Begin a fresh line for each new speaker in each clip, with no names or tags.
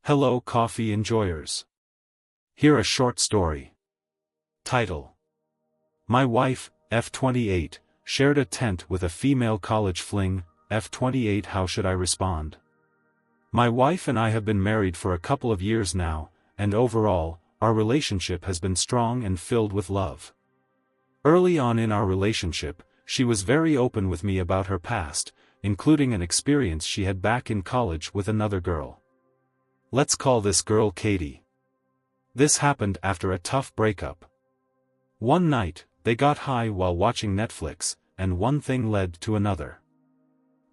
Hello coffee enjoyers. Here a short story. Title: My wife, F28, shared a tent with a female college fling, F28. How should I respond? My wife and I have been married for a couple of years now, and overall, our relationship has been strong and filled with love. Early on in our relationship, she was very open with me about her past, including an experience she had back in college with another girl. Let's call this girl Katie. This happened after a tough breakup. One night, they got high while watching Netflix, and one thing led to another.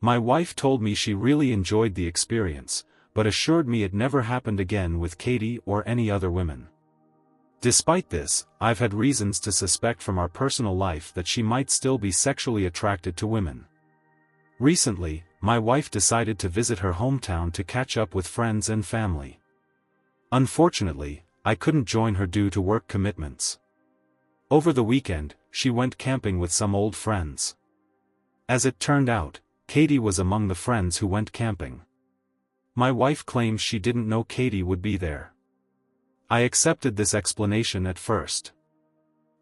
My wife told me she really enjoyed the experience, but assured me it never happened again with Katie or any other women. Despite this, I've had reasons to suspect from our personal life that she might still be sexually attracted to women. Recently, my wife decided to visit her hometown to catch up with friends and family. Unfortunately, I couldn't join her due to work commitments. Over the weekend, she went camping with some old friends. As it turned out, Katie was among the friends who went camping. My wife claims she didn't know Katie would be there. I accepted this explanation at first.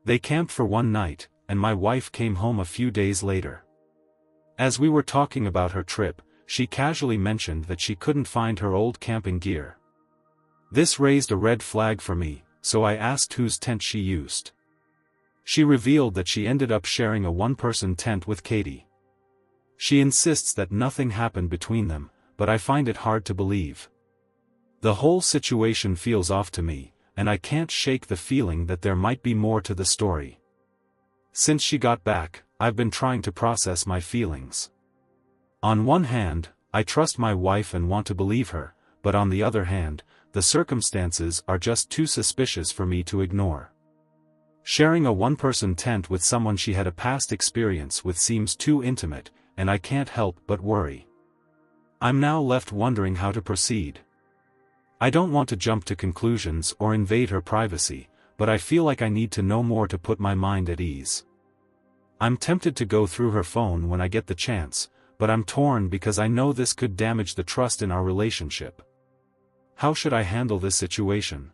They camped for one night, and my wife came home a few days later. As we were talking about her trip, she casually mentioned that she couldn't find her old camping gear. This raised a red flag for me, so I asked whose tent she used. She revealed that she ended up sharing a one-person tent with Katie. She insists that nothing happened between them, but I find it hard to believe. The whole situation feels off to me, and I can't shake the feeling that there might be more to the story. Since she got back, I've been trying to process my feelings. On one hand, I trust my wife and want to believe her, but on the other hand, the circumstances are just too suspicious for me to ignore. Sharing a one-person tent with someone she had a past experience with seems too intimate, and I can't help but worry. I'm now left wondering how to proceed. I don't want to jump to conclusions or invade her privacy, but I feel like I need to know more to put my mind at ease. I'm tempted to go through her phone when I get the chance, but I'm torn because I know this could damage the trust in our relationship. How should I handle this situation?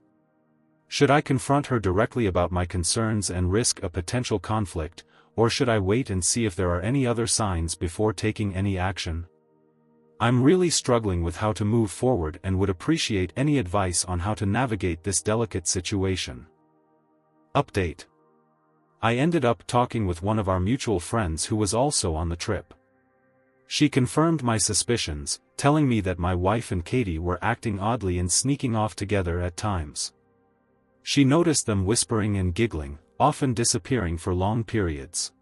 Should I confront her directly about my concerns and risk a potential conflict, or should I wait and see if there are any other signs before taking any action? I'm really struggling with how to move forward and would appreciate any advice on how to navigate this delicate situation. Update: I ended up talking with one of our mutual friends who was also on the trip. She confirmed my suspicions, telling me that my wife and Katie were acting oddly and sneaking off together at times. She noticed them whispering and giggling, often disappearing for long periods.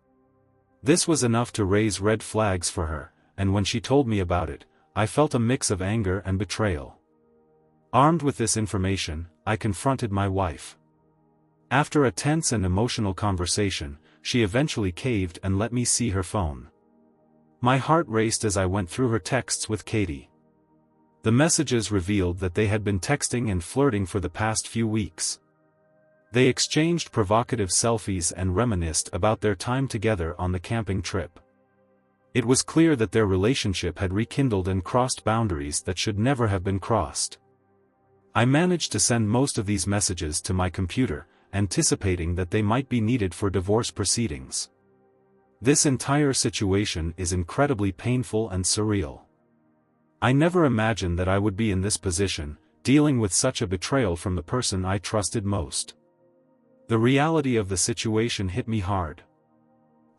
This was enough to raise red flags for her, and when she told me about it, I felt a mix of anger and betrayal. Armed with this information, I confronted my wife. After a tense and emotional conversation, she eventually caved and let me see her phone. My heart raced as I went through her texts with Katie. The messages revealed that they had been texting and flirting for the past few weeks. They exchanged provocative selfies and reminisced about their time together on the camping trip. It was clear that their relationship had rekindled and crossed boundaries that should never have been crossed. I managed to send most of these messages to my computer, anticipating that they might be needed for divorce proceedings. This entire situation is incredibly painful and surreal. I never imagined that I would be in this position, dealing with such a betrayal from the person I trusted most. The reality of the situation hit me hard.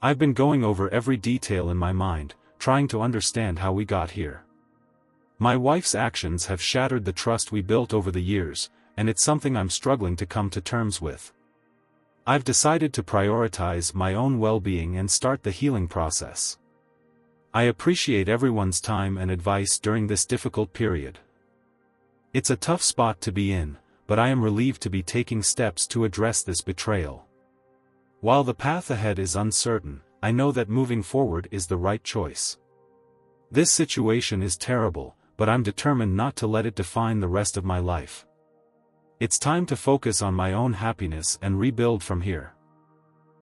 I've been going over every detail in my mind, trying to understand how we got here. My wife's actions have shattered the trust we built over the years, and it's something I'm struggling to come to terms with. I've decided to prioritize my own well-being and start the healing process. I appreciate everyone's time and advice during this difficult period. It's a tough spot to be in, but I am relieved to be taking steps to address this betrayal. While the path ahead is uncertain, I know that moving forward is the right choice. This situation is terrible, but I'm determined not to let it define the rest of my life. It's time to focus on my own happiness and rebuild from here.